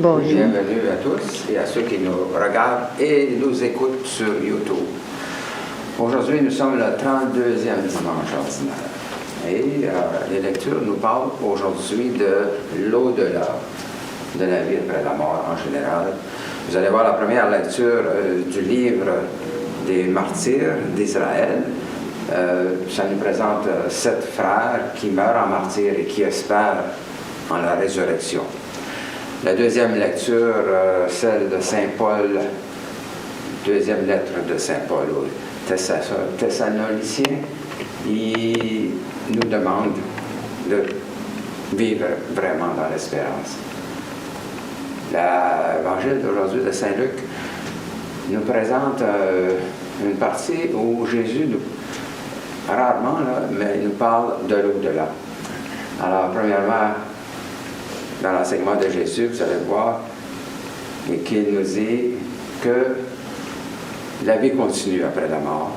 Bonjour. Bienvenue à tous et à ceux qui nous regardent et nous écoutent sur YouTube. Aujourd'hui, nous sommes le 32e dimanche ordinaire. Et les lectures nous parlent aujourd'hui de l'au-delà de la vie après la mort en général. Vous allez voir la première lecture du livre des martyrs d'Israël. Ça nous présente 7 frères qui meurent en martyrs et qui espèrent en la résurrection. La deuxième lecture, celle de Saint Paul, deuxième lettre de Saint Paul aux Thessaloniciens, il nous demande de vivre vraiment dans l'espérance. L'évangile d'aujourd'hui de Saint Luc nous présente une partie où Jésus, rarement, mais il nous parle de l'au-delà. Alors, premièrement, dans l'enseignement de Jésus, vous allez voir qu'il nous dit que la vie continue après la mort.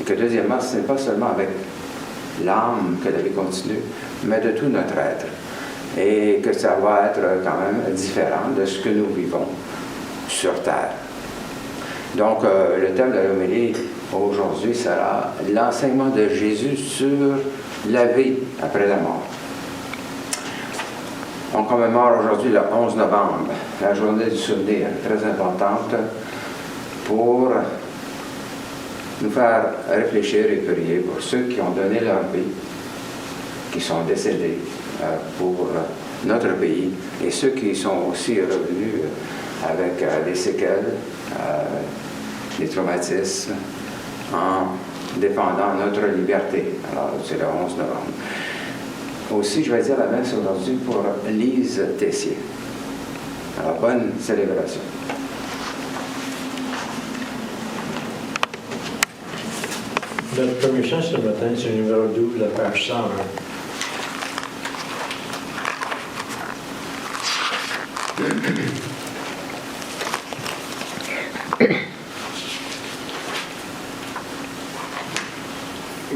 Et que deuxièmement, ce n'est pas seulement avec l'âme que la vie continue, mais de tout notre être. Et que ça va être quand même différent de ce que nous vivons sur Terre. Donc, le thème de l'homélie aujourd'hui sera l'enseignement de Jésus sur la vie après la mort. On commémore aujourd'hui le 11 novembre, la journée du souvenir, très importante pour nous faire réfléchir et prier pour ceux qui ont donné leur vie, qui sont décédés pour notre pays, et ceux qui sont aussi revenus avec des séquelles, des traumatismes, en défendant notre liberté. Alors, c'est le 11 novembre. Aussi, je vais dire la messe aujourd'hui pour Lise Tessier. Alors, bonne célébration. Notre premier chant ce matin, c'est le numéro 12, la page 101.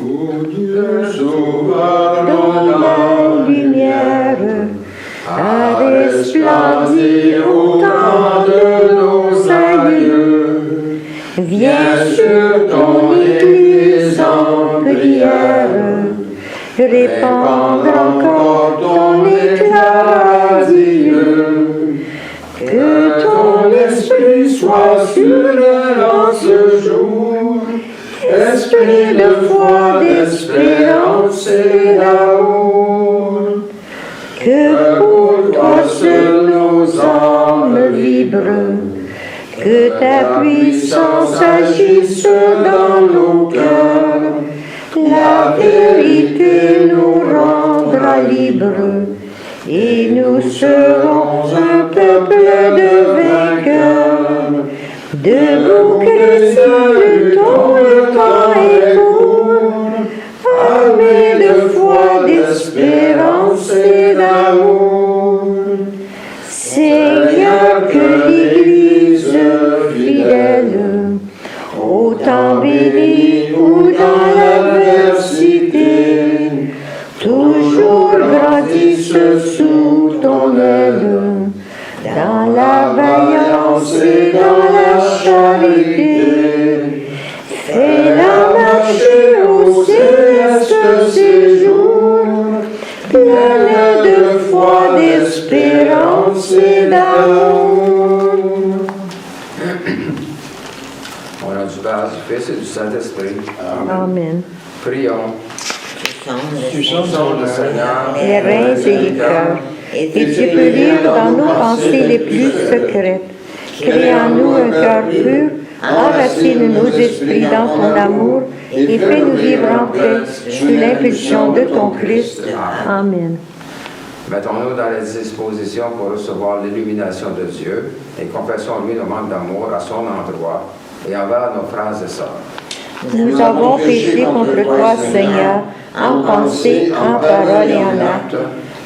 Ô Dieu sauveur dans la lumière, à resplendir au temps de nos aïeux, viens sur ton Église en prière, répandre encore ton éclat radieux, que ton esprit soit sur elle en ce jour, esprit de foi, d'espérance et d'amour, que pour toi seul nos âmes vibrent, que ta puissance agisse dans nos cœurs, la vérité nous rendra libres, et nous serons un peuple de vainqueurs. Debout chrétiens, luttons, le temps est court, armés de foi, d'espérance et d'amour. Seigneur, que l'Église fidèle, au temps béni ou dans l'adversité, toujours grandisse sous ton aile, dans la vaillance et dans la charité. Fais-la marcher au céleste séjour, pleine de foi, d'espérance et d'amour. Au nom du Père, du Fils et du Saint-Esprit. Amen. Prions. Tu sens le Seigneur, Les reins et les cœurs, et tu peux lire dans nos pensées les plus secrètes. Crée en nous un cœur pur, enracine nos esprits dans ton amour, et fais-nous vivre en paix sous l'impulsion de ton Christ. Amen. Mettons-nous dans les dispositions pour recevoir l'illumination de Dieu et confessons-lui nos manques d'amour à son endroit et envers nos frères et sœurs. Nous avons péché contre toi, Seigneur, en pensée, en parole et en acte,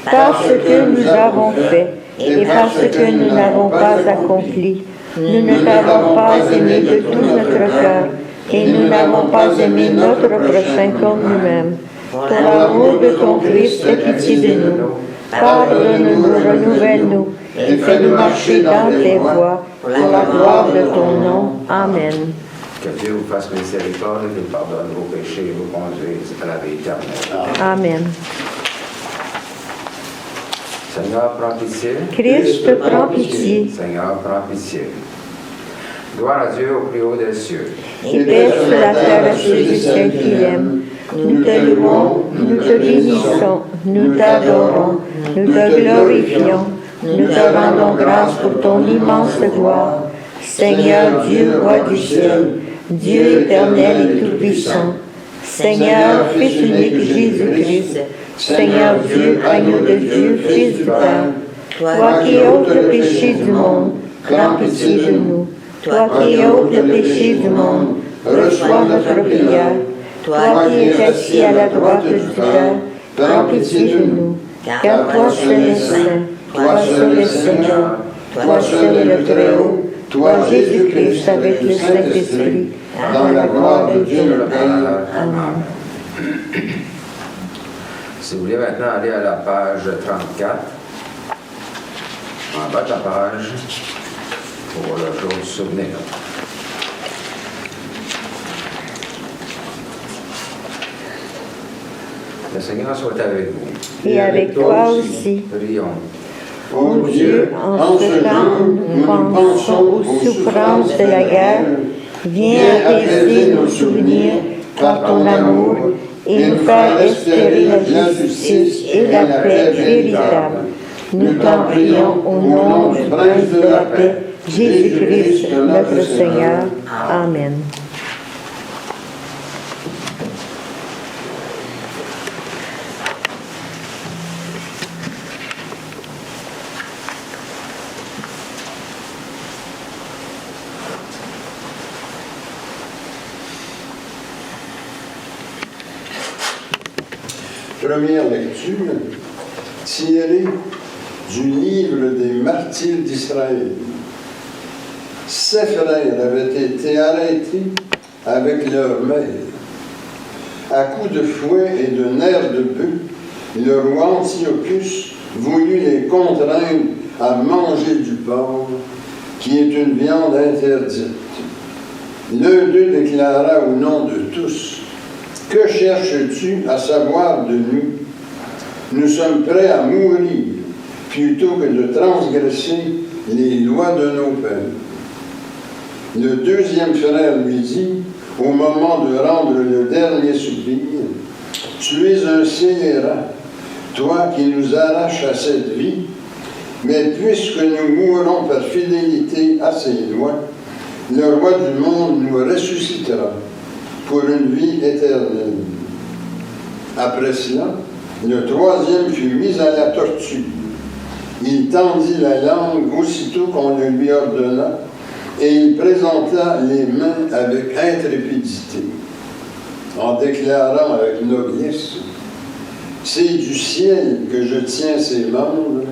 parce que nous avons fait et parce que nous n'avons pas accompli. Nous ne t'avons pas aimé de tout notre cœur et nous n'avons pas aimé notre prochain comme nous-mêmes. Pour l'amour de ton Christ, aie pitié de nous. Pardonne-nous, renouvelle-nous et fais-nous marcher dans tes voies, pour la gloire de ton nom. Amen. Que Dieu vous fasse miséricorde, qu'il pardonne vos péchés et vous conduise à la vie éternelle. Amen. Seigneur, prends pitié. Christ, prends pitié. Seigneur, prends pitié. Gloire à Dieu au plus haut des cieux. Et paix sur la terre à ceux et celles qui l'aiment. Nous te louons, nous te bénissons, nous t'adorons, nous te glorifions, nous te rendons grâce pour ton immense gloire. Seigneur Dieu, roi du ciel, Dieu éternel et tout-puissant, Seigneur, Fils unique Jésus-Christ, Seigneur Dieu, agneau de Dieu, Fils du Père, toi qui ôtes le péché du monde, prends pitié de nous. Toi qui ôtes le péché du monde, reçois notre prière. Toi qui es assis à la droite du Père, prends pitié de nous. Car toi seul es saint, toi seul es Seigneur, toi seul es le Très-Haut, toi Jésus-Christ avec le Saint-Esprit, dans la gloire de Dieu le Père. Amen. Si vous voulez maintenant aller à la page 34, en bas de la page, pour le jour du souvenir. Le Seigneur soit avec vous. Et avec toi aussi. Prions. Ô Dieu, en ce temps où nous pensons aux souffrances de la guerre, viens apaiser nos souvenirs par ton amour et nous faire espérer la justice et la paix véritable. Nous t'en prions au nom du Prince de la paix, Jésus-Christ, notre Seigneur. Amen. Première lecture, tirée du livre des martyrs d'Israël. Ces frères avaient été arrêtés avec leur mère. À coups de fouet et de nerfs de bœuf, le roi Antiochus voulut les contraindre à manger du porc, qui est une viande interdite. L'un d'eux déclara au nom de tous: « Que cherches-tu à savoir de nous? Nous sommes prêts à mourir plutôt que de transgresser les lois de nos pères. » Le deuxième frère lui dit, au moment de rendre le dernier soupir: « Tu es un scélérat, toi qui nous arraches à cette vie, mais puisque nous mourrons par fidélité à ces lois, le roi du monde nous ressuscitera pour une vie éternelle. » Après cela, le troisième fut mis à la torture. Il tendit la langue aussitôt qu'on le lui ordonna, et il présenta les mains avec intrépidité, en déclarant avec noblesse: « C'est du ciel que je tiens ces membres,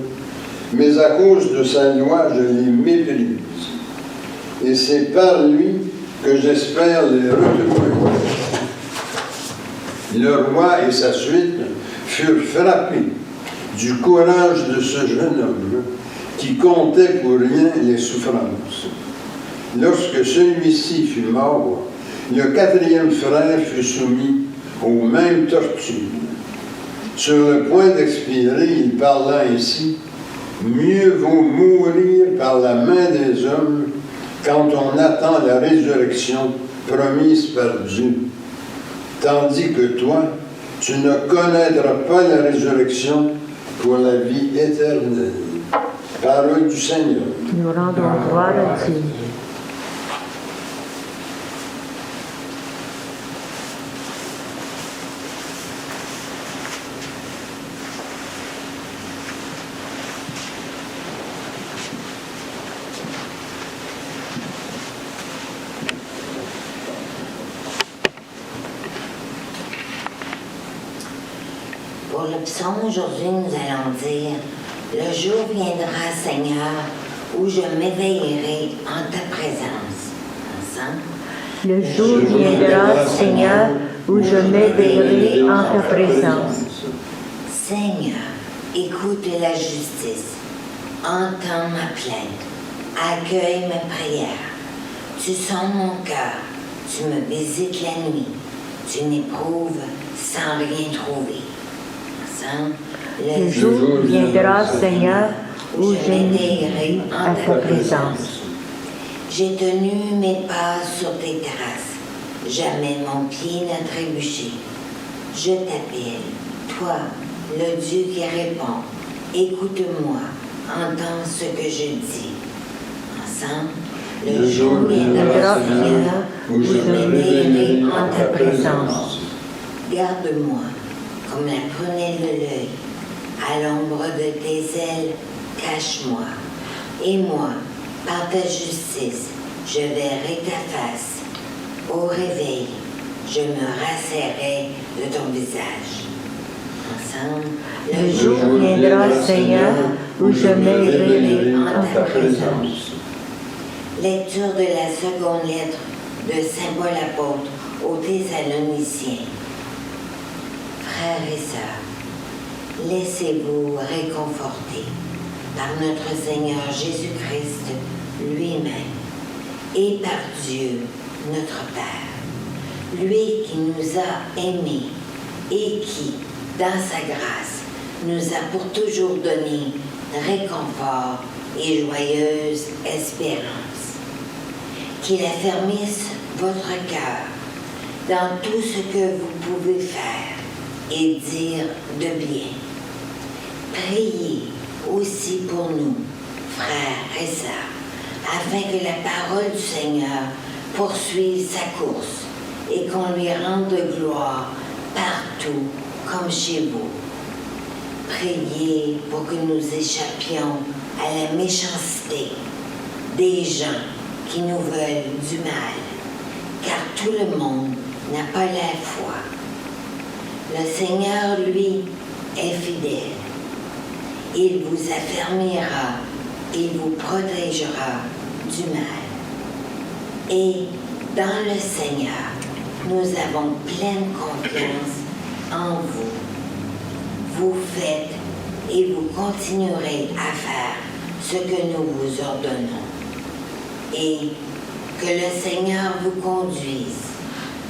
mais à cause de sa loi, je les méprise. Et c'est par lui que j'espère les retrouver. » Le roi et sa suite furent frappés du courage de ce jeune homme qui comptait pour rien les souffrances. Lorsque celui-ci fut mort, le quatrième frère fut soumis aux mêmes tortures. Sur le point d'expirer, il parla ainsi: « Mieux vaut mourir par la main des hommes quand on attend la résurrection promise par Dieu. Tandis que toi, tu ne connaîtras pas la résurrection pour la vie éternelle. » Parole du Seigneur. Nous rendons gloire à Dieu. Pour le psaume aujourd'hui, nous allons dire: « Le jour viendra, Seigneur, où je m'éveillerai en ta présence. » Ensemble. Le jour viendra, Seigneur, où je m'éveillerai en ta présence. Seigneur, écoute la justice. entends ma plainte, accueille mes prières. Tu sondes mon cœur, tu me visites la nuit, tu m'éprouves sans rien trouver. Ensemble, Le jour viendra, Seigneur, où je m'éveillerai à ta présence. J'ai tenu mes pas sur tes traces, jamais mon pied n'a trébuché. Je t'appelle, toi, le Dieu qui répond, écoute-moi, entends ce que je dis. Ensemble, le jour viendra, Seigneur, où je m'éveillerai en ta présence. Garde-moi comme la prunelle de l'œil, à l'ombre de tes ailes, cache-moi. Et moi, par ta justice, je verrai ta face. Au réveil, je me rasserai de ton visage. Ensemble, Le jour viendra, Seigneur, où je m'éveillerai en ta présence. Lecture de la seconde lettre de Saint Paul apôtre aux Thessaloniciens. Frères et sœurs, laissez-vous réconforter par notre Seigneur Jésus-Christ lui-même et par Dieu, notre Père, lui qui nous a aimés et qui, dans sa grâce, nous a pour toujours donné réconfort et joyeuse espérance. Qu'il affermisse votre cœur dans tout ce que vous pouvez faire et dire de bien. Priez aussi pour nous, frères et sœurs, afin que la parole du Seigneur poursuive sa course et qu'on lui rende gloire partout comme chez vous. Priez pour que nous échappions à la méchanceté des gens qui nous veulent du mal, car tout le monde n'a pas la foi. Le Seigneur, lui, est fidèle. Il vous affermira, il vous protégera du mal. Et dans le Seigneur, nous avons pleine confiance en vous. Vous faites et vous continuerez à faire ce que nous vous ordonnons. Et que le Seigneur vous conduise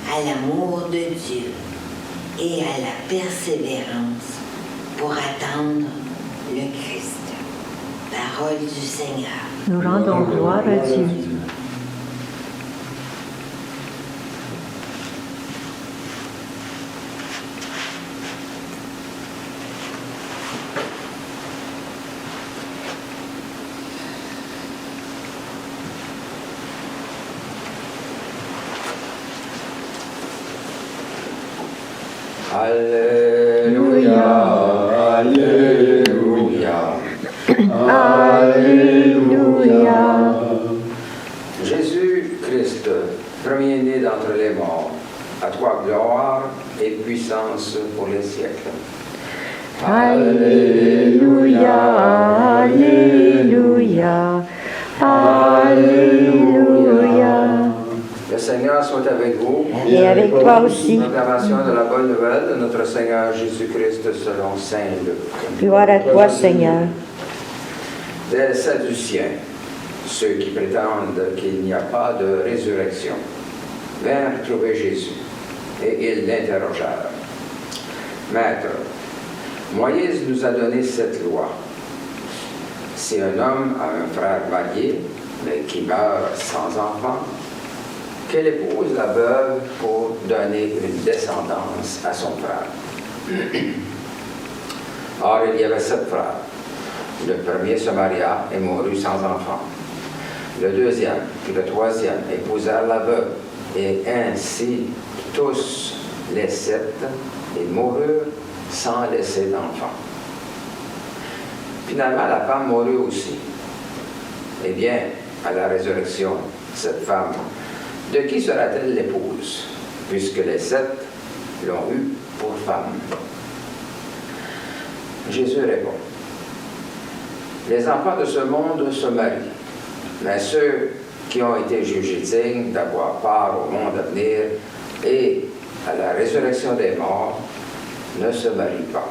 à l'amour de Dieu et à la persévérance pour attendre le Christ. Parole du Seigneur. Nous rendons gloire à Dieu. Alléluia, Alléluia, Alléluia. Jésus-Christ, premier-né d'entre les morts, à toi gloire et puissance pour les siècles. Alléluia, Alléluia, Alléluia. Le Seigneur soit avec vous. Et avec toi aussi. Proclamation de la bonne nouvelle de notre Seigneur Jésus-Christ selon Saint Luc. Gloire à toi, Seigneur. Des Sadduciens, ceux qui prétendent qu'il n'y a pas de résurrection, vinrent trouver Jésus et ils l'interrogèrent. Maître, Moïse nous a donné cette loi. Si un homme a un frère marié, mais qui meurt sans enfant, qu'elle épouse la veuve pour donner une descendance à son frère. Or, il y avait 7 frères. Le premier se maria et mourut sans enfant. Le deuxième, puis le troisième épousèrent la veuve, et ainsi tous les 7, ils moururent sans laisser d'enfant. Finalement, la femme mourut aussi. Eh bien, à la résurrection, cette femme, de qui sera-t-elle l'épouse, puisque les 7 l'ont eue pour femme? Jésus répond, les enfants de ce monde se marient, mais ceux qui ont été jugés dignes d'avoir part au monde à venir et à la résurrection des morts ne se marient pas,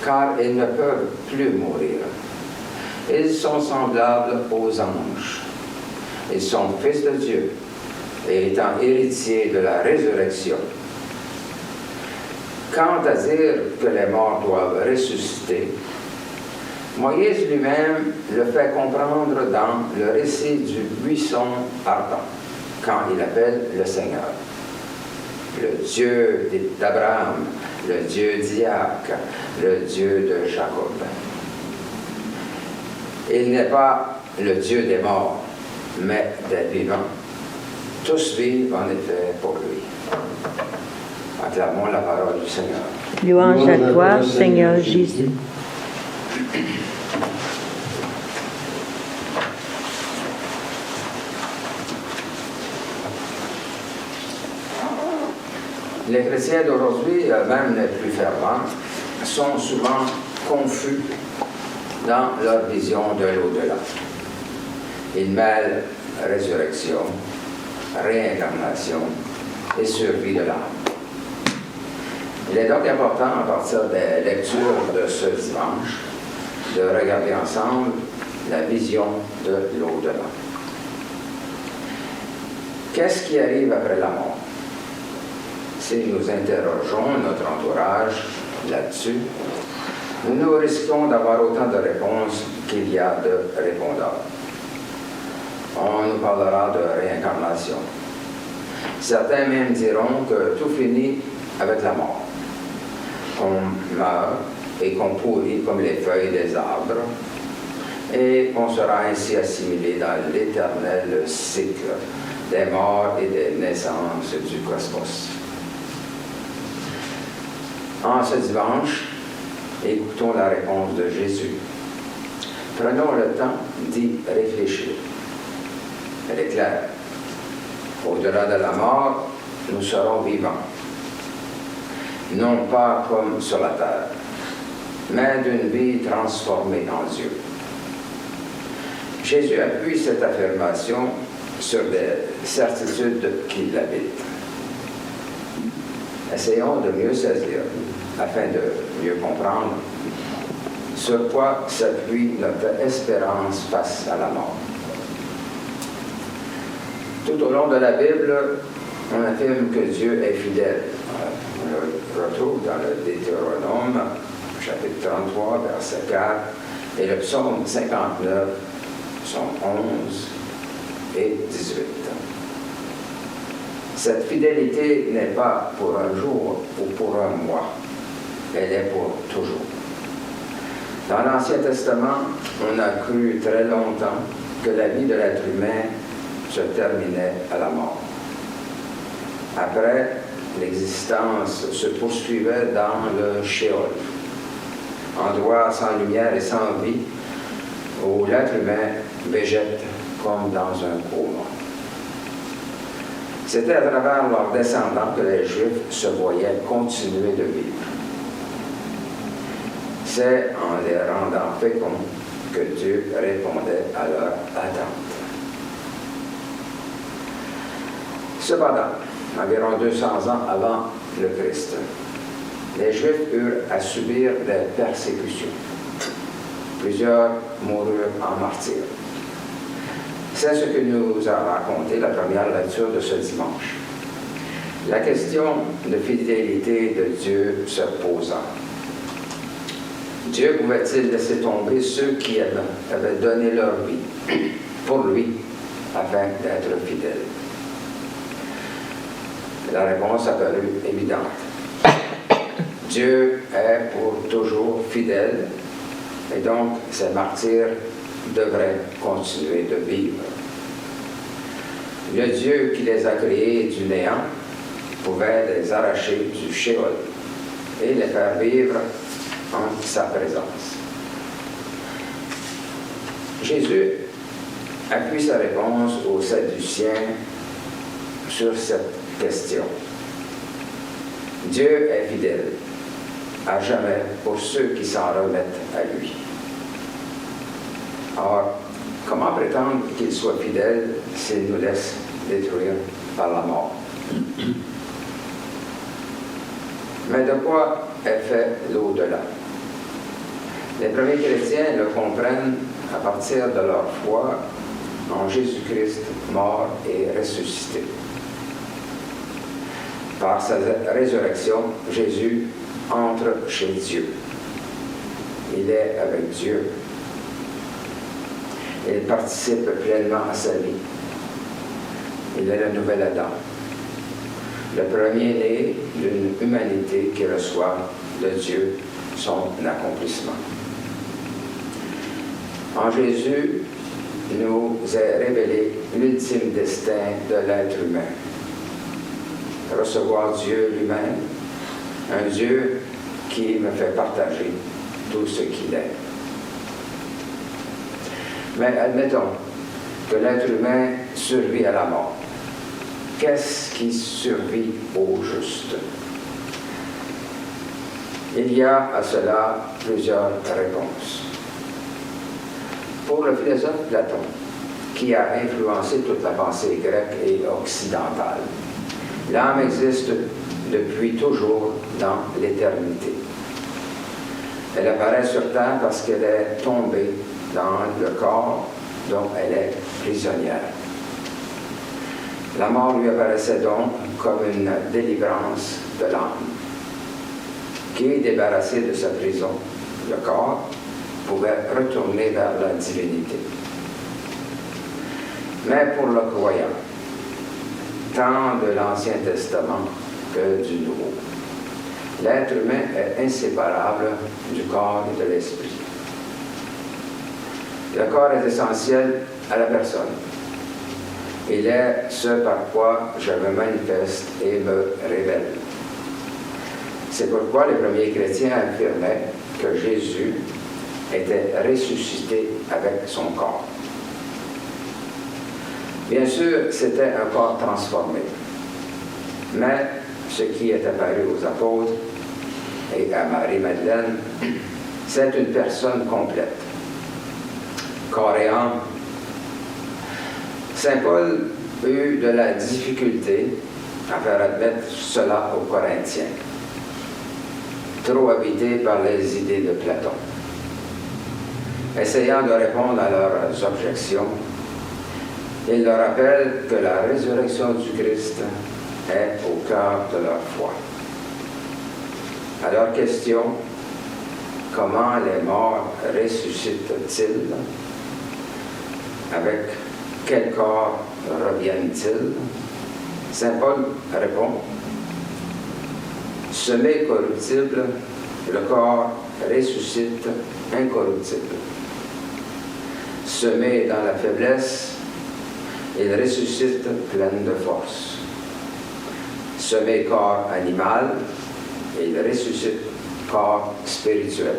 car ils ne peuvent plus mourir. Ils sont semblables aux anges. Ils sont fils de Dieu et étant héritiers de la résurrection. Quant à dire que les morts doivent ressusciter, Moïse lui-même le fait comprendre dans le récit du buisson ardent, quand il appelle le Seigneur. Le Dieu d'Abraham, le Dieu d'Isaac, le Dieu de Jacob. Il n'est pas le Dieu des morts, mais des vivants. Tous vivent en effet pour lui. Acclamons la parole du Seigneur. Louange à toi, Seigneur Jésus. Les chrétiens d'aujourd'hui, même les plus fervents, sont souvent confus dans leur vision de l'au-delà. Ils mêlent résurrection, réincarnation et survie de l'âme. Il est donc important, à partir des lectures de ce dimanche, de regarder ensemble la vision de l'au-delà. Qu'est-ce qui arrive après la mort? Si nous interrogeons notre entourage là-dessus, nous risquons d'avoir autant de réponses qu'il y a de répondants. On nous parlera de réincarnation. Certains même diront que tout finit avec la mort, qu'on meurt et qu'on pourrit comme les feuilles des arbres, et qu'on sera ainsi assimilé dans l'éternel cycle des morts et des naissances du cosmos. En ce dimanche, écoutons la réponse de Jésus. Prenons le temps d'y réfléchir. Elle est claire. Au-delà de la mort, nous serons vivants. Non pas comme sur la terre, mais d'une vie transformée en Dieu. Jésus appuie cette affirmation sur des certitudes qui l'habitent. Essayons de mieux saisir, afin de mieux comprendre sur quoi s'appuie notre espérance face à la mort. Tout au long de la Bible, on affirme que Dieu est fidèle. On le retrouve dans le Deutéronome, chapitre 33, verset 4, et le psaume 59, psaume 11 et 18. Cette fidélité n'est pas pour un jour ou pour un mois, elle est pour toujours. Dans l'Ancien Testament, on a cru très longtemps que la vie de l'être humain se terminait à la mort. Après, l'existence se poursuivait dans le Sheol, endroit sans lumière et sans vie, où l'être humain végète comme dans un coma. C'était à travers leurs descendants que les Juifs se voyaient continuer de vivre. C'est en les rendant féconds que Dieu répondait à leur attente. Cependant, environ 200 ans avant le Christ, les Juifs eurent à subir des persécutions. Plusieurs moururent en martyrs. C'est ce que nous a raconté la première lecture de ce dimanche. La question de fidélité de Dieu se posant. Dieu pouvait-il laisser tomber ceux qui avaient donné leur vie pour lui afin d'être fidèles? La réponse apparut évidente. Dieu est pour toujours fidèle et donc ces martyrs devraient continuer de vivre. Le Dieu qui les a créés du néant pouvait les arracher du Sheol et les faire vivre en sa présence. Jésus appuie sa réponse aux Sadduciens sur cette question. Dieu est fidèle à jamais pour ceux qui s'en remettent à lui. Or, comment prétendre qu'il soit fidèle s'il nous laisse détruire par la mort? Mais de quoi est fait l'au-delà? Les premiers chrétiens le comprennent à partir de leur foi en Jésus-Christ mort et ressuscité. Par sa résurrection, Jésus entre chez Dieu. Il est avec Dieu. Il participe pleinement à sa vie. Il est le nouvel Adam, le premier-né d'une humanité qui reçoit de Dieu son accomplissement. En Jésus, nous est révélé l'ultime destin de l'être humain. Recevoir Dieu lui-même, un Dieu qui me fait partager tout ce qu'il est. Mais admettons que l'être humain survit à la mort. Qu'est-ce qui survit au juste? Il y a à cela plusieurs réponses. Pour le philosophe Platon, qui a influencé toute la pensée grecque et occidentale, l'âme existe depuis toujours dans l'éternité. Elle apparaît sur terre parce qu'elle est tombée dans le corps dont elle est prisonnière. La mort lui apparaissait donc comme une délivrance de l'âme, qui, débarrassée de sa prison, le corps, pouvait retourner vers la divinité. Mais pour le croyant, tant de l'Ancien Testament que du Nouveau, l'être humain est inséparable du corps et de l'esprit. Le corps est essentiel à la personne. Il est ce par quoi je me manifeste et me révèle. C'est pourquoi les premiers chrétiens affirmaient que Jésus était ressuscité avec son corps. Bien sûr, c'était un corps transformé. Mais ce qui est apparu aux apôtres et à Marie-Madeleine, c'est une personne complète. Corps et âme. Saint Paul eut de la difficulté à faire admettre cela aux Corinthiens, trop habités par les idées de Platon. Essayant de répondre à leurs objections, il leur rappelle que la résurrection du Christ est au cœur de leur foi. À leur question, comment les morts ressuscitent-ils? Avec quel corps reviennent-ils? Saint Paul répond, semé corruptible, le corps ressuscite incorruptible. Semé dans la faiblesse, il ressuscite plein de force. Semé corps animal, il ressuscite corps spirituel.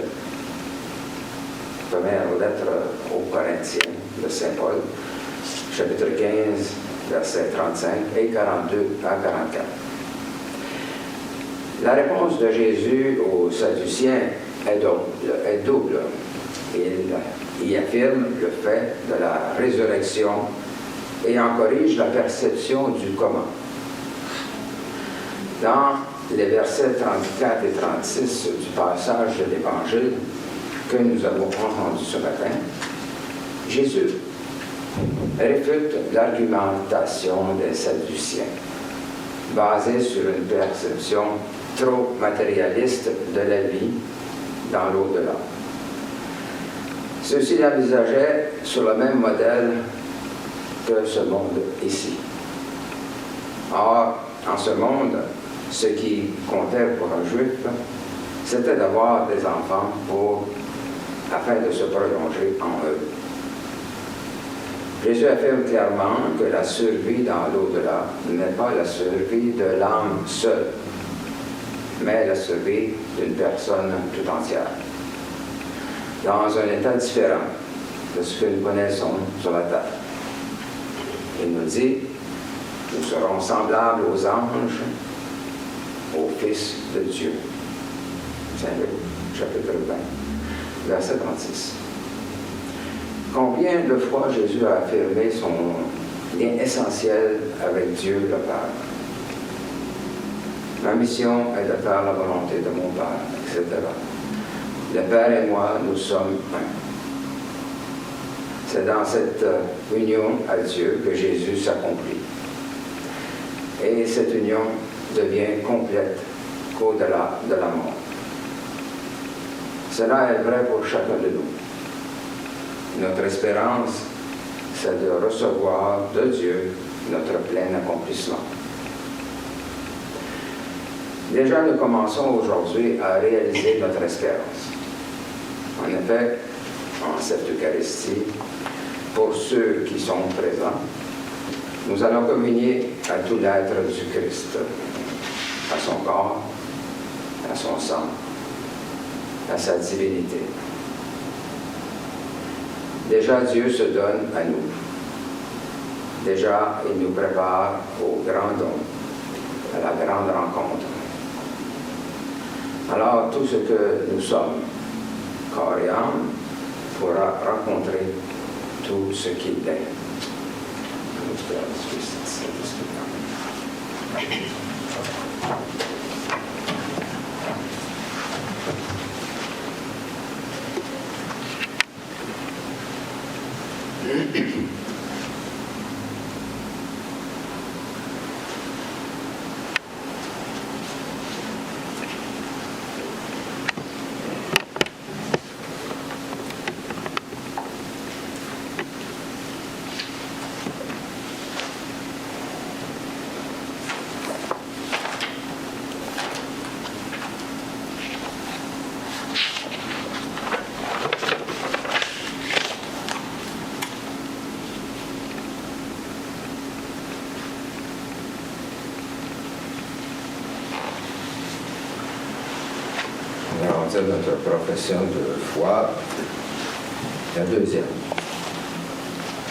Première lettre aux Corinthiens de Saint Paul, chapitre 15, versets 35 et 42 à 44. La réponse de Jésus aux Sadduciens est double. Il y affirme le fait de la résurrection et en corrige la perception du comment. Dans les versets 34 et 36 du passage de l'Évangile que nous avons entendu ce matin, Jésus réfute l'argumentation des Sadduciens, basée sur une perception trop matérialiste de la vie dans l'au-delà. Ceux-ci l'envisageaient sur le même modèle que ce monde ici. Or, en ce monde, ce qui comptait pour un juif, c'était d'avoir des enfants afin de se prolonger en eux. Jésus affirme clairement que la survie dans l'au-delà n'est pas la survie de l'âme seule, mais la survie d'une personne tout entière, dans un état différent de ce que nous connaissons sur la terre. Il nous dit, nous serons semblables aux anges, au Fils de Dieu. Saint Luc, chapitre 20, verset 36. Combien de fois Jésus a affirmé son lien essentiel avec Dieu le Père? Ma mission est de faire la volonté de mon Père, etc. Le Père et moi, nous sommes un. C'est dans cette union à Dieu que Jésus s'accomplit. Et cette union devient complète qu'au-delà de la mort. Cela est vrai pour chacun de nous. Notre espérance, c'est de recevoir de Dieu notre plein accomplissement. Déjà, nous commençons aujourd'hui à réaliser notre espérance. En effet, en cette Eucharistie, pour ceux qui sont présents, nous allons communier à tout l'être du Christ, à son corps, à son sang, à sa divinité. Déjà, Dieu se donne à nous. Déjà, il nous prépare au grand don, à la grande rencontre. Alors, tout ce que nous sommes, corps et âme, pourra rencontrer tout ce qu'il est. On va dire notre profession de foi, la deuxième,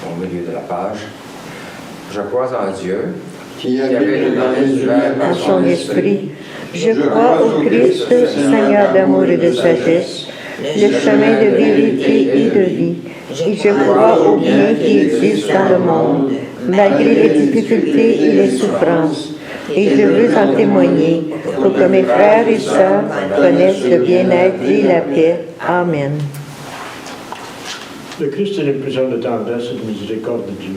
au milieu de la page. Je crois en Dieu, qui habite dans les humains par son esprit. Je crois au Christ, Seigneur d'amour et de sagesse, le chemin de vérité et de vie. Et je crois au bien qui existe dans le monde, malgré les difficultés et les souffrances. Et je veux en témoigner pour que mes frères et sœurs connaissent le bien-être et la paix. Amen. Le Christ est l'impuissant de tendresse et de miséricorde de Dieu.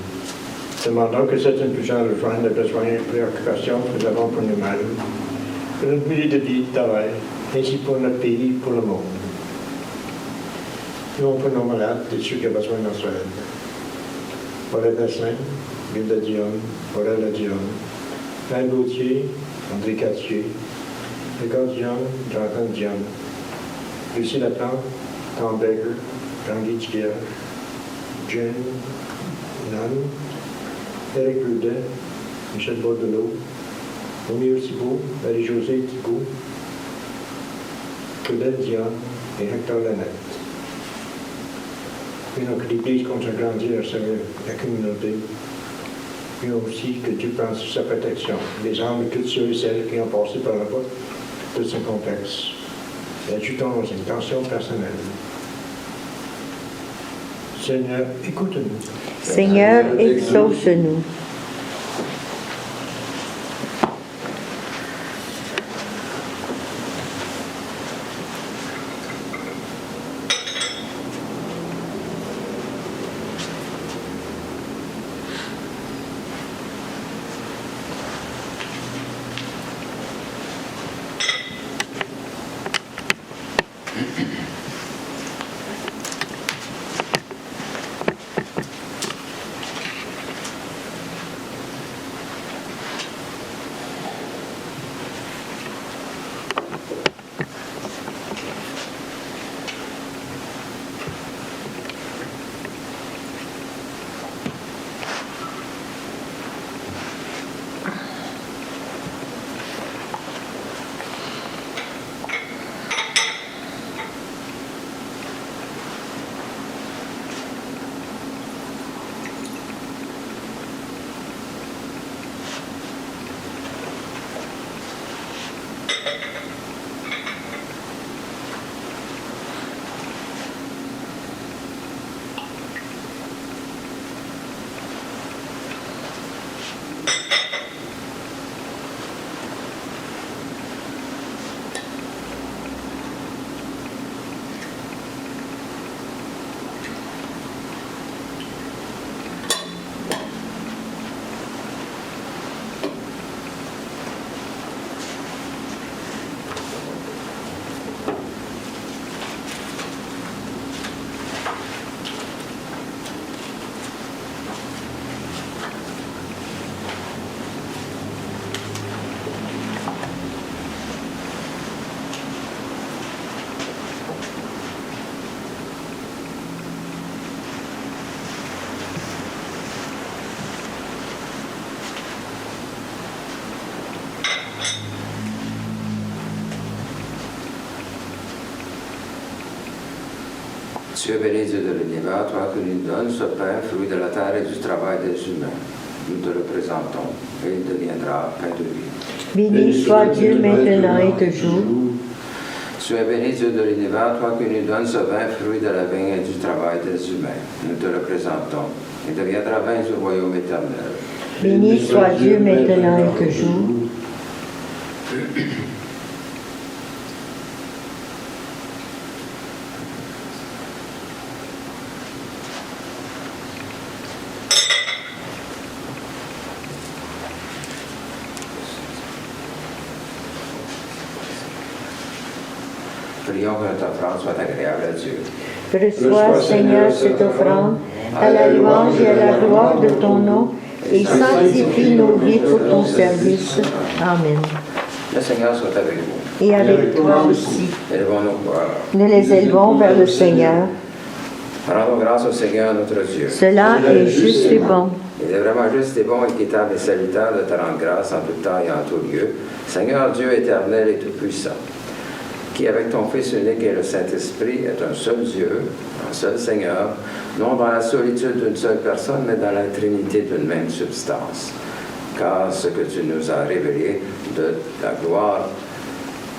Demandons que cette impuissance rejoigne les besoins et préoccupations que nous avons pour nous-mêmes, pour notre milieu de vie et de travail, ainsi pour notre pays et pour le monde. Nous pour nos malades et ceux qui ont besoin de notre aide. Paulette Asselin, Gilda Dion, Aurèle Dion, Alain Gauthier, André Cathier, Edgar Dion, Jonathan Dion, Lucie Laplante, Tom Baker, Jean-Guy Thierry, Jen Nan, Éric Brudet, Michel Bordelot, Romeo Thibault, Marie-Josée Thibault, Claudel Dion et Hector Lannette. Prions que l'Église continue à grandir à servir la communauté. Prions aussi que Dieu prenne sous sa protection les âmes de toutes ceux et celles qui ont passé par la voie de ce complexe. Et ajoutons nos intentions personnelles. Seigneur, écoute-nous. Seigneur, exauce-nous. Tu es béni, Dieu de l'univers, toi que nous donnes ce pain, fruit de la terre et du travail des humains. Nous te le présentons et il deviendra pain de vie. Béni soit Dieu maintenant et toujours. Tu es béni, Dieu de l'univers, toi qui nous donnes ce vin, fruit de la vigne et du travail des humains. Nous te le présentons. Il deviendra vin du royaume éternel. Béni soit Dieu maintenant et toujours. Prions que notre offrande soit agréable à Dieu. Reçois, Seigneur, cette offrande à la louange et à la gloire de ton nom et sanctifie nos vies pour ton service. Amen. Le Seigneur soit avec vous. Et avec toi aussi. Élevons nos voix. Nous les élevons vers le Seigneur. Rendons grâce au Seigneur notre Dieu. Cela est juste et bon. Il est vraiment juste et bon, équitable et salutaire de te rendre grâce en tout temps et en tout lieu. Seigneur Dieu éternel et tout-puissant, qui avec ton Fils unique et le Saint-Esprit est un seul Dieu, un seul Seigneur, non dans la solitude d'une seule personne, mais dans la trinité d'une même substance. Car ce que tu nous as révélé de ta gloire,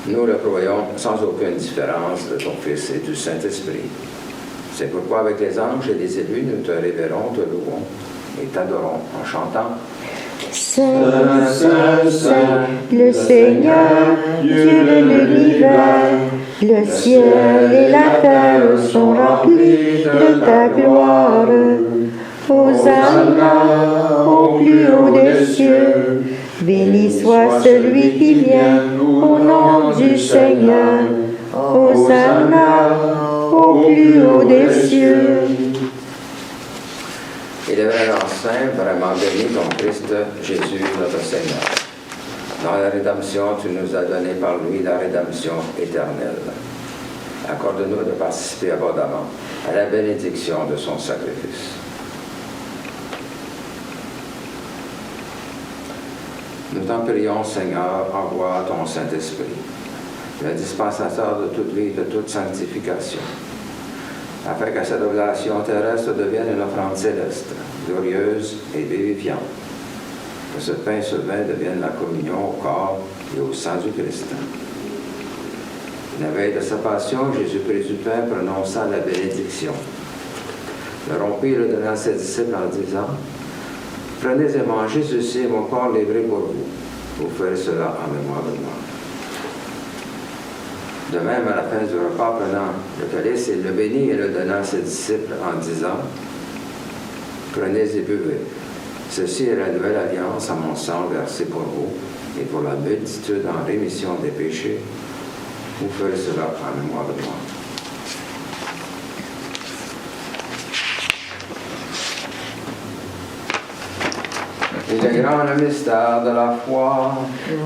nous le croyons sans aucune différence de ton Fils et du Saint-Esprit. C'est pourquoi avec les anges et les élus, nous te révérons, te louons et t'adorons en chantant. Saint, Saint, Saint, le Seigneur, Dieu de l'univers, le ciel et la terre sont remplis de ta gloire. Hosanna au plus haut des cieux, béni soit celui qui vient au nom du Seigneur. Hosanna au plus haut des cieux. Il est vraiment saint, vraiment béni ton Christ, Jésus, notre Seigneur. Dans la rédemption, tu nous as donné par lui la rédemption éternelle. Accorde-nous de participer abondamment à la bénédiction de son sacrifice. Nous t'en prions, Seigneur, envoie ton Saint-Esprit, le dispensateur de toute vie et de toute sanctification, afin que cette oblation terrestre devienne une offrande céleste, glorieuse et vivifiante. Que ce pain et ce vin deviennent la communion au corps et au sang du Christ. La veille de sa passion, Jésus prit du pain, prononçant la bénédiction. Le rompit et le donna à ses disciples en disant, « Prenez et mangez, ceci est mon corps livré pour vous. Vous ferez cela en mémoire de moi. » De même, à la fin du repas, prenant le calice, il le bénit et le donna à ses disciples en disant, « Prenez et buvez. Ceci est la nouvelle alliance à mon sang versé pour vous et pour la multitude en rémission des péchés. Vous ferez cela en mémoire de moi. » Et le grand mystère de la foi,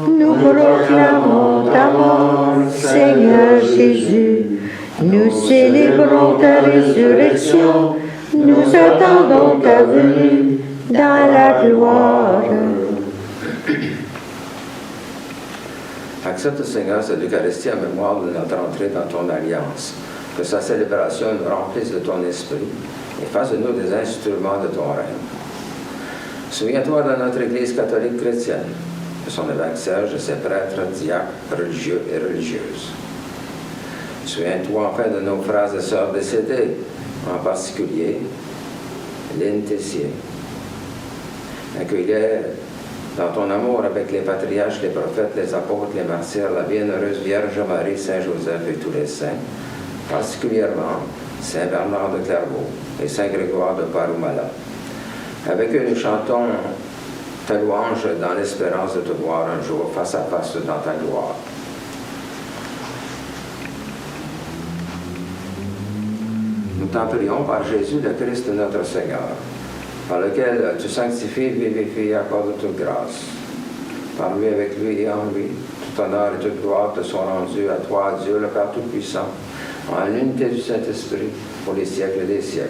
Nous proclamons ta mort, Seigneur Jésus. Nous célébrons ta résurrection. Nous attendons ta venue dans la gloire. accepte, Seigneur, cette Eucharistie en mémoire de notre entrée dans ton alliance. Que sa célébration nous remplisse de ton esprit et fasse de nous des instruments de ton règne. Souviens-toi de notre Église catholique chrétienne, de son évêque Serge, de ses prêtres, diacres, religieux et religieuses. Souviens-toi enfin de nos frères et sœurs décédés, en particulier Lynn Tessier. Accueille-les dans ton amour avec les patriarches, les prophètes, les apôtres, les martyrs, la bienheureuse Vierge Marie, Saint Joseph et tous les saints, particulièrement Saint Bernard de Clairvaux et Saint Grégoire de Parumala. Avec eux, nous chantons ta louange dans l'espérance de te voir un jour face à face dans ta gloire. Nous t'en prions par Jésus, le Christ notre Seigneur, par lequel tu sanctifies, vivifies et accordes toute grâce. Par lui, avec lui et en lui, tout honneur et toute gloire te sont rendus à toi, Dieu, le Père Tout-Puissant, en l'unité du Saint-Esprit, pour les siècles des siècles.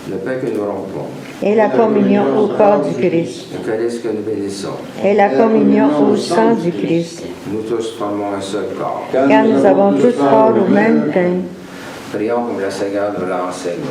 le pain que nous rompons, et la communion au corps du Christ, le calice que nous bénissons. et la communion au sang du Christ, Nous tous formons un seul corps. car nous avons tous part au même pain. Prions comme le Seigneur nous l'a enseigné.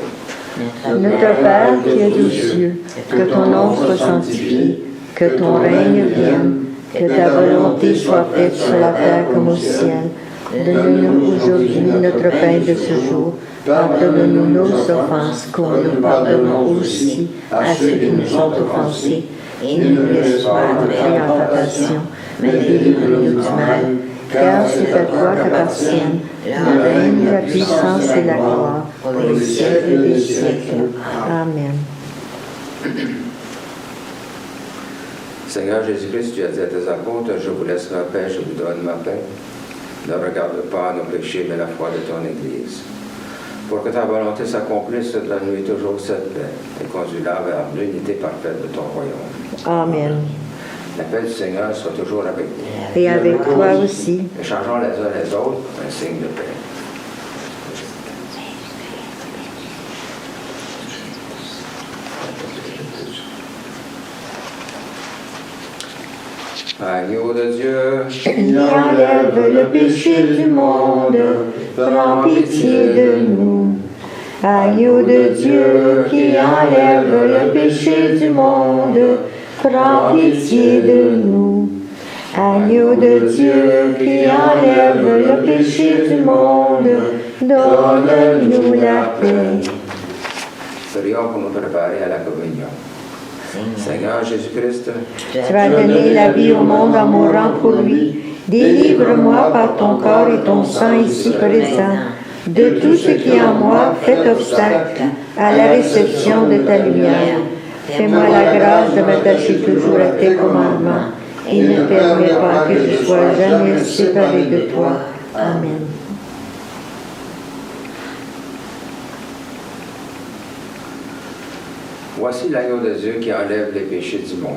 Notre Père qui es aux cieux, que ton nom soit sanctifié, que ton règne vienne, que ta volonté soit faite sur la terre comme au ciel. Donne-nous aujourd'hui notre pain de ce jour. Pardonne-nous nos offenses, comme nous pardonnons aussi à ceux qui nous ont offensés. Et ne nous laisse pas entrer en tentation, mais délivre-nous du mal. Car c'est à toi qu'appartiennent le règne, la puissance et la gloire, pour les siècles des siècles. Amen. Seigneur Jésus-Christ, tu as dit à tes apôtres, je vous laisse ma paix, je vous donne ma paix. Ne regarde pas nos péchés, mais la foi de ton Église. Pour que ta volonté s'accomplisse, donne-nous toujours cette paix et conduis-la vers l'unité parfaite de ton royaume. Amen. La paix du Seigneur soit toujours avec nous. Et avec toi aussi. Échangeons les uns les autres un signe de paix. Agneau de Dieu, Qui enlève le péché du monde, prends pitié de nous. Agneau de Dieu, qui enlève le péché du monde, prends pitié de nous. Agneau de Dieu, qui enlève le péché du monde, donne-nous la paix. prions pour nous préparer à la communion. Seigneur Jésus-Christ, Tu as donné la vie au monde en mourant pour lui. Délivre-moi par ton corps et ton sang ici présent de tout ce qui en moi fait obstacle à la réception de ta lumière. Fais-moi la grâce de m'attacher toujours à tes commandements et ne permets pas que je sois jamais séparé de toi. Amen. voici l'agneau de Dieu qui enlève les péchés du monde.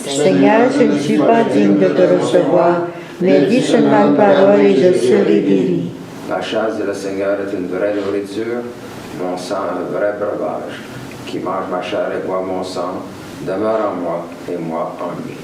Seigneur, je ne suis pas digne de te recevoir, mais dis seulement une parole et je serai guéri. La chasse de le Seigneur est une vraie nourriture, mon sang un vrai breuvage. Qui mange ma chair et boit mon sang, demeure en moi et moi en lui.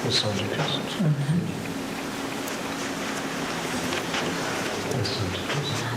Le sang du Christ. Le sang du Christ. Le sang du Christ.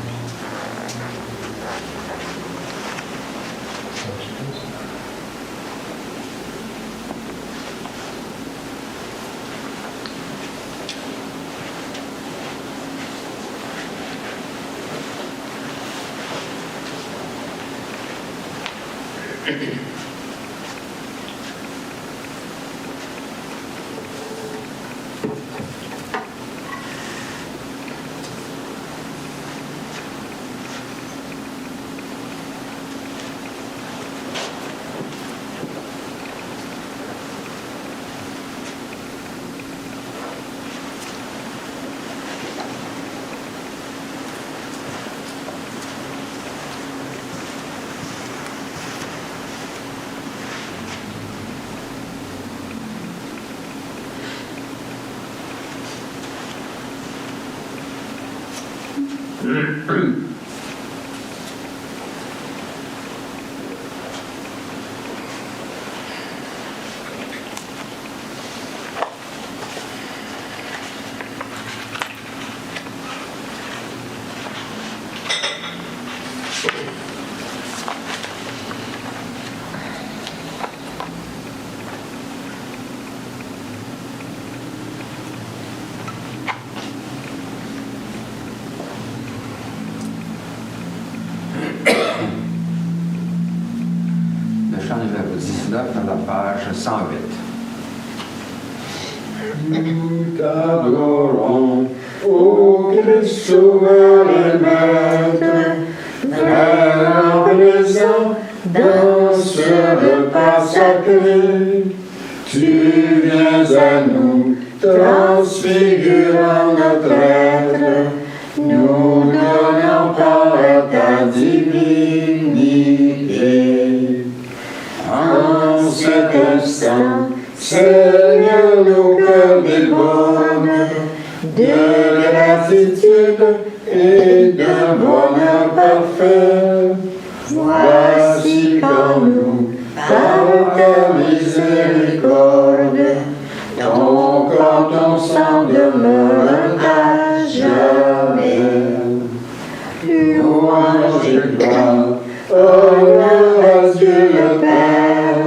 page 108. Nous t'adorons, ô Christ sauveur et maître, vraiment présent dans ce repas sacré. Tu viens à nous, transfigurant notre être, nous donnons part à ta divinité. En cet instant, Seigneur, nos cœurs débordent de gratitude et d'un bonheur parfait. Voici qu'en nous, par ta miséricorde, ton corps, ton sang demeure à jamais. Louange et gloire, honneur à Dieu le Père,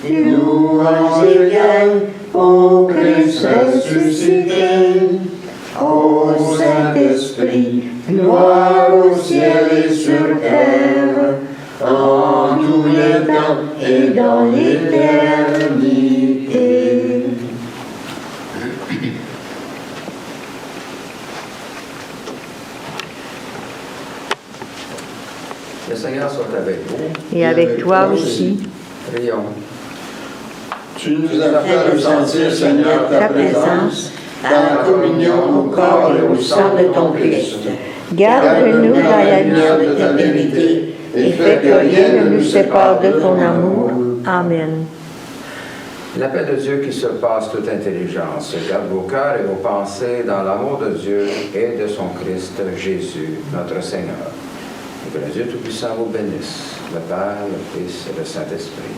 louange égale au Christ ressuscité, au Saint-Esprit, gloire au ciel et sur terre, en tous les temps et dans l'éternité. Le Seigneur soit avec vous. Et avec toi aussi. Prions. Tu nous as fait ressentir, Seigneur, ta présence dans la communion au corps et au sang de ton Christ. Garde-nous dans la lumière de ta vérité et fais que rien ne nous sépare de ton amour. Amen. La paix de Dieu qui surpasse toute intelligence garde vos cœurs et vos pensées dans l'amour de Dieu et de son Christ Jésus, notre Seigneur. Et que le Dieu Tout-Puissant vous bénisse, le Père, le Fils et le Saint-Esprit.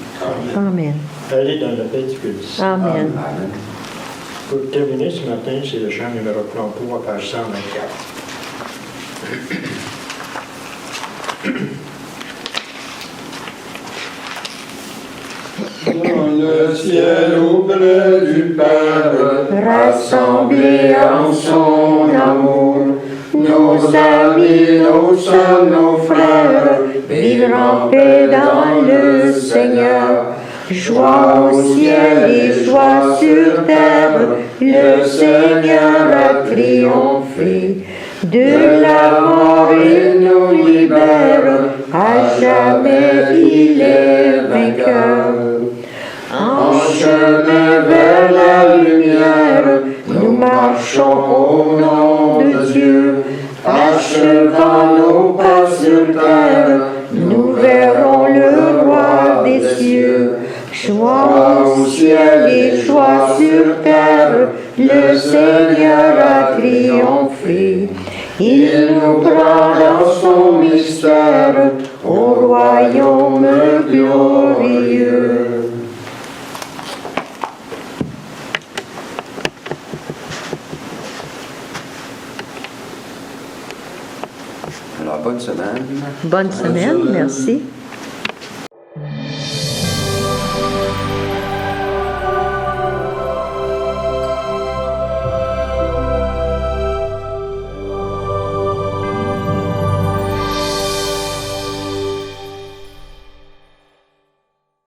Amen. Allez dans la paix du Christ. Amen. Amen. Pour terminer ce matin, c'est le chant numéro 33, page 124. Dans le ciel auprès du Père, Rassemblés en son amour, nos amis, nos sœurs, nos frères, vivre en paix dans le Seigneur. Joie au ciel et joie sur terre, le Seigneur a triomphé. De la mort il nous libère, à jamais il est vainqueur. En chemin vers la lumière, nous marchons au nom de Dieu. Achevant nos pas sur terre, nous verrons le roi des cieux. Joie au ciel et joie sur terre, le Seigneur a triomphé. Il nous prend dans son mystère au royaume glorieux. Alors, bonne semaine. Bonne semaine, merci.